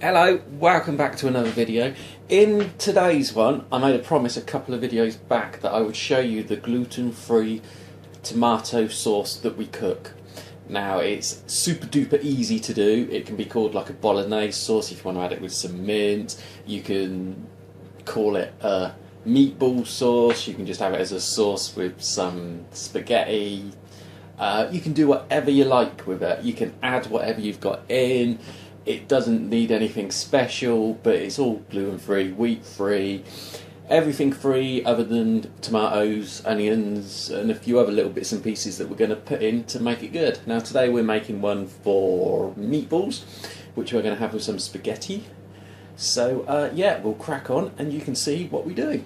Hello, welcome back to another video. In today's one, I made a promise a couple of videos back that I would show you the gluten-free tomato sauce that we cook. Now, it's super duper easy to do. It can be called like a Bolognese sauce if you want to add it with some mint. You can call it a meatball sauce. You can just have it as a sauce with some spaghetti. You can do whatever you like with it. You can add whatever you've got in. It doesn't need anything special, but it's all gluten-free, wheat-free, everything free other than tomatoes, onions, and a few other little bits and pieces that we're going to put in to make it good. Now today we're making one for meatballs, which we're going to have with some spaghetti. So yeah, we'll crack on and you can see what we do.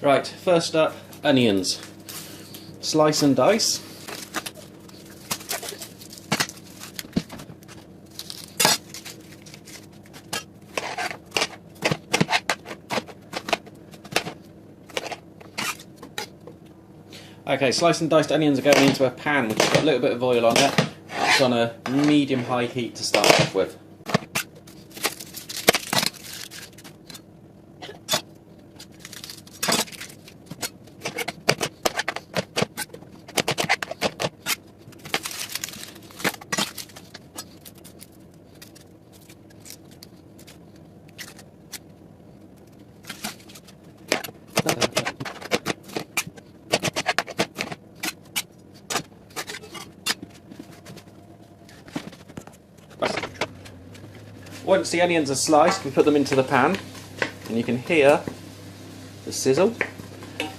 Right, first up, onions. Slice and dice. Okay, sliced and diced onions are going into a pan which has got a little bit of oil on it. It's on a medium-high heat to start off with. Once the onions are sliced, we put them into the pan, and you can hear the sizzle.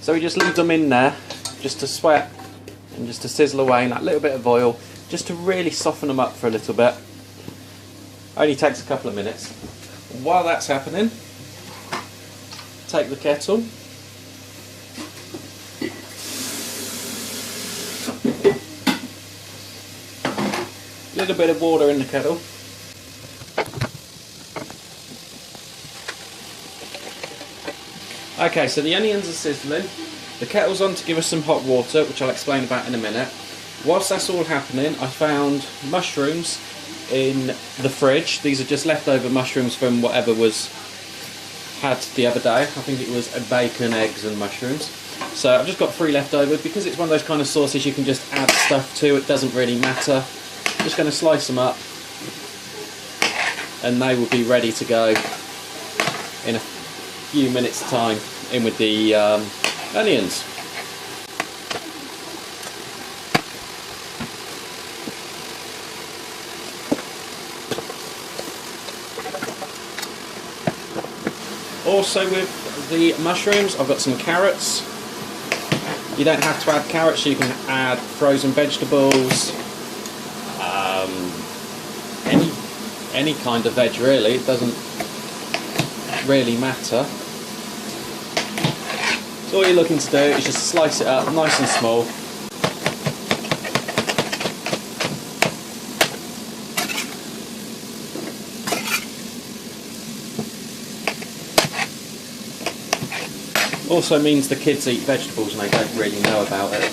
So we just leave them in there, just to sweat, and just to sizzle away in that little bit of oil, just to really soften them up for a little bit. Only takes a couple of minutes. While that's happening, take the kettle, a little bit of water in the kettle. Okay, so the onions are sizzling, the kettle's on to give us some hot water, which I'll explain about in a minute. Whilst that's all happening, I found mushrooms in the fridge. These are just leftover mushrooms from whatever was had the other day. I think it was bacon, eggs and mushrooms. So I've just got 3 left over. Because it's one of those kind of sauces you can just add stuff to, it doesn't really matter. I'm just going to slice them up and they will be ready to go in a few minutes time in with the onions. Also with the mushrooms I've got some carrots. You don't have to add carrots, you can add frozen vegetables, any kind of veg really, it doesn't really matter. So all you're looking to do is just slice it up nice and small. Also means the kids eat vegetables and they don't really know about it.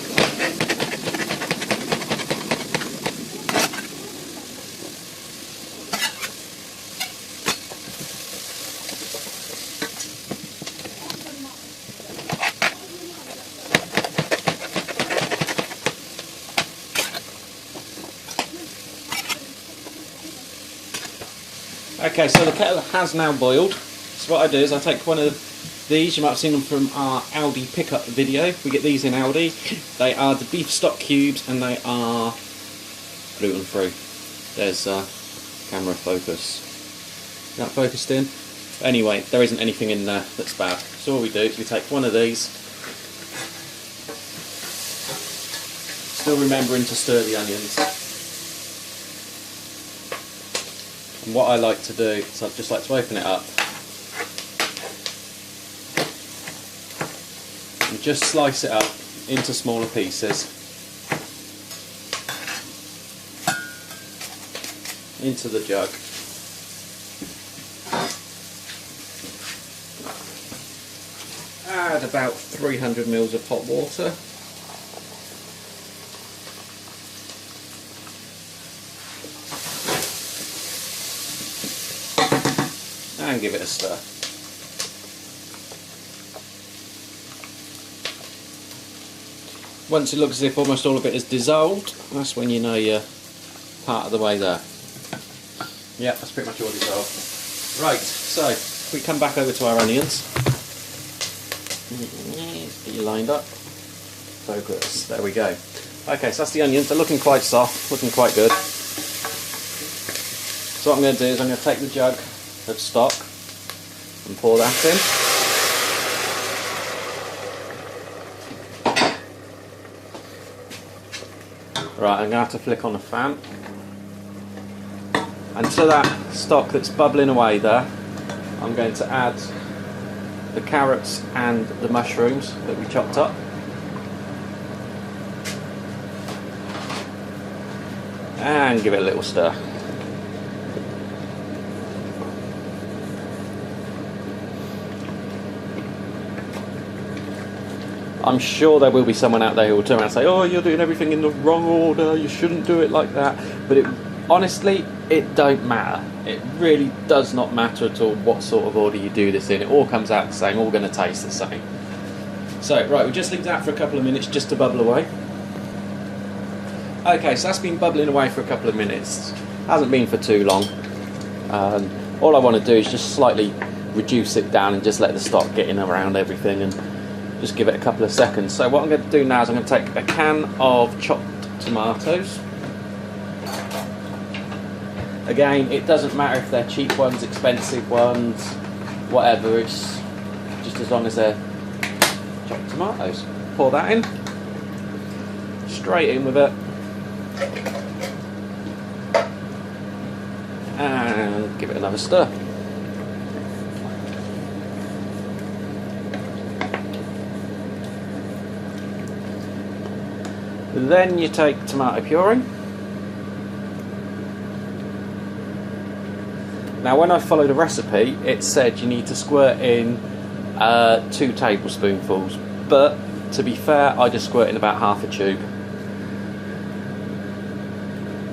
Okay, so the kettle has now boiled. So what I do is I take one of these, you might have seen them from our Aldi pickup video. We get these in Aldi. They are the beef stock cubes and they are gluten-free. There's camera focus. Is that focused in? Anyway, there isn't anything in there that's bad. So all we do is we take one of these, still remembering to stir the onions. And what I like to do is I just like to open it up and just slice it up into smaller pieces into the jug. Add about 300 ml of hot water. and give it a stir. Once it looks as if almost all of it is dissolved, that's when you know you're part of the way there. Yeah, that's pretty much all dissolved. Right, so we come back over to our onions. Get you lined up. Focus. There we go. Okay, so that's the onions. They're looking quite soft, looking quite good. So what I'm going to do is I'm going to take the jug of stock and pour that in. Right, I'm going to have to flick on the fan. And to that stock that's bubbling away there, I'm going to add the carrots and the mushrooms that we chopped up. And give it a little stir. I'm sure there will be someone out there who will turn around and say, oh, you're doing everything in the wrong order, you shouldn't do it like that. But honestly, it don't matter. It really does not matter at all what sort of order you do this in. It all comes out the same, all going to taste the same. So, right, we'll just leave that for a couple of minutes just to bubble away. Okay, so that's been bubbling away for a couple of minutes. Hasn't been for too long. All I want to do is just slightly reduce it down and just let the stock get in around everything and just give it a couple of seconds. So what I'm going to do now is I'm going to take a can of chopped tomatoes. Again, it doesn't matter if they're cheap ones, expensive ones, whatever, it's just as long as they're chopped tomatoes. Pour that in, straight in with it, and give it another stir. Then you take tomato puree. Now when I followed a recipe, it said you need to squirt in 2 tablespoonfuls, but to be fair, I just squirt in about half a tube.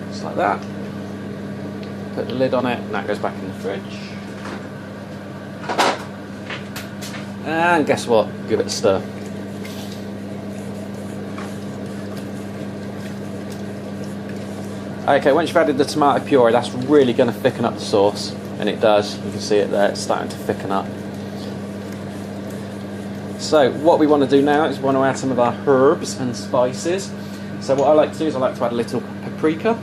Just like that. Put the lid on it and that goes back in the fridge. And guess what? Give it a stir. Okay, once you've added the tomato puree, that's really going to thicken up the sauce, and it does. You can see it there, it's starting to thicken up. So what we want to do now is we want to add some of our herbs and spices. So what I like to do is I like to add a little paprika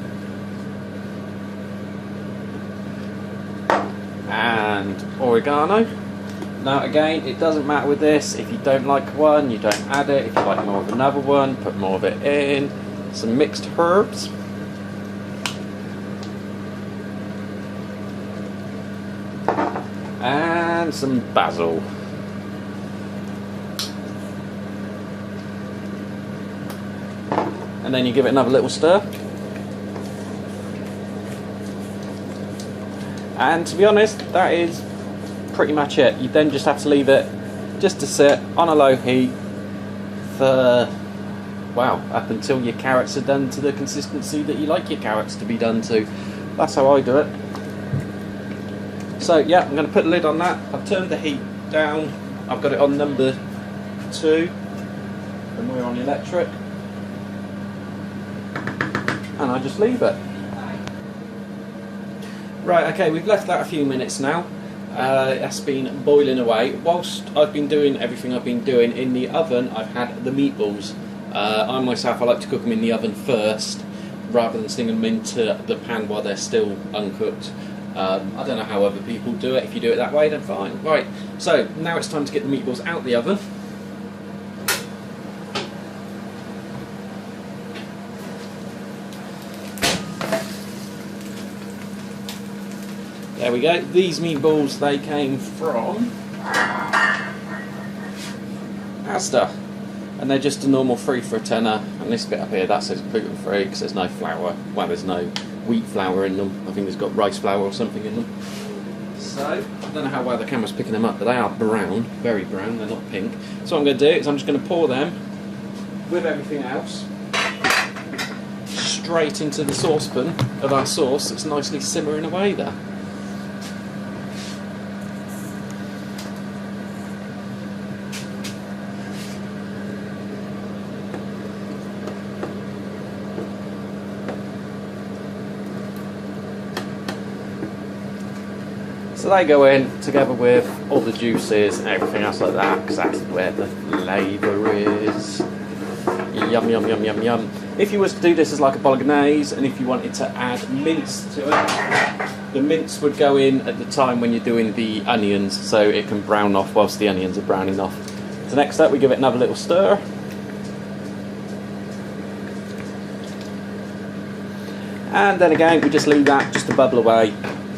and oregano. Now again, it doesn't matter with this, if you don't like one, you don't add it. If you like more of another one, put more of it in. Some mixed herbs. And some basil. And then you give it another little stir. And to be honest, that is pretty much it. You then just have to leave it just to sit on a low heat for, wow, up until your carrots are done to the consistency that you like your carrots to be done to. That's how I do it. So yeah, I'm going to put a lid on that. I've turned the heat down. I've got it on number 2 and we're on electric. And I just leave it. Right, okay, we've left that a few minutes now. It's been boiling away. Whilst I've been doing everything I've been doing in the oven, I've had the meatballs. I myself, I like to cook them in the oven first rather than sling them into the pan while they're still uncooked. I don't know how other people do it. If you do it that way, then fine. Right, so now it's time to get the meatballs out the oven. There we go. These meatballs, they came from Asda, and they're just a normal 3 for a tenner. And this bit up here, that says gluten free because there's no flour. Well, there's no wheat flour in them. I think there's got rice flour or something in them. So I don't know how well the camera's picking them up, but they are brown, very brown. They're not pink. So what I'm going to do is I'm just going to pour them with everything else straight into the saucepan of our sauce that's nicely simmering away there. So they go in together with all the juices and everything else like that, because that's where the flavour is. Yum, yum, yum, yum, yum. If you was to do this as like a Bolognese, and if you wanted to add mince to it, the mince would go in at the time when you're doing the onions, so it can brown off whilst the onions are browning off. So next up, we give it another little stir. And then again, we just leave that just to bubble away,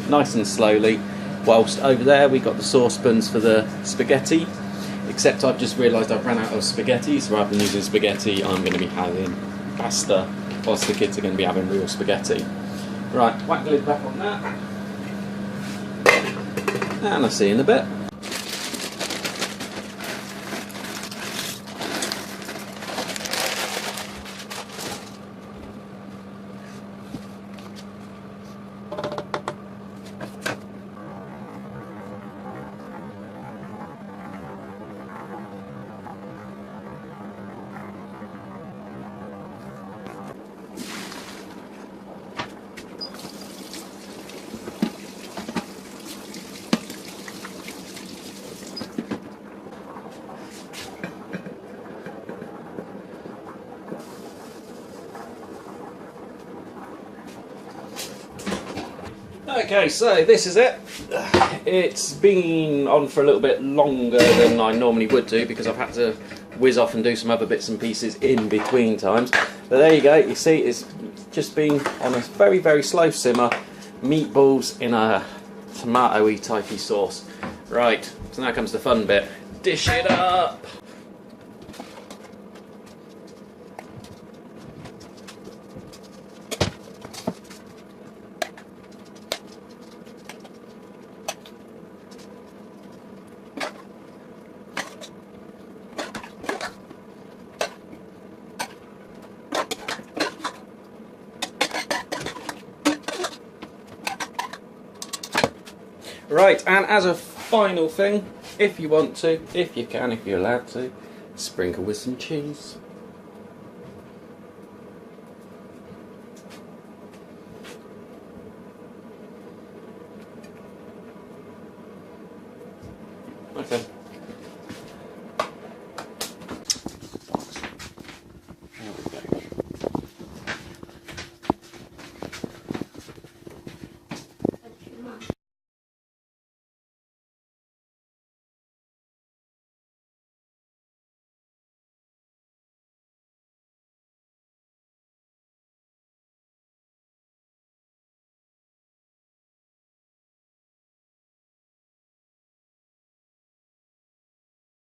nice and slowly. Whilst over there, we got the saucepans for the spaghetti. Except I've just realised I've run out of spaghetti, so rather than using spaghetti, I'm going to be having pasta, whilst the kids are going to be having real spaghetti. Right, whack the lid back on that. And I'll see you in a bit. Okay, so this is it. It's been on for a little bit longer than I normally would do because I've had to whiz off and do some other bits and pieces in between times. But there you go, you see it's just been on a very, very slow simmer. Meatballs in a tomato-y typey sauce. Right, so now comes the fun bit. Dish it up! Right, and as a final thing, if you want to, if you can, if you're allowed to, sprinkle with some cheese.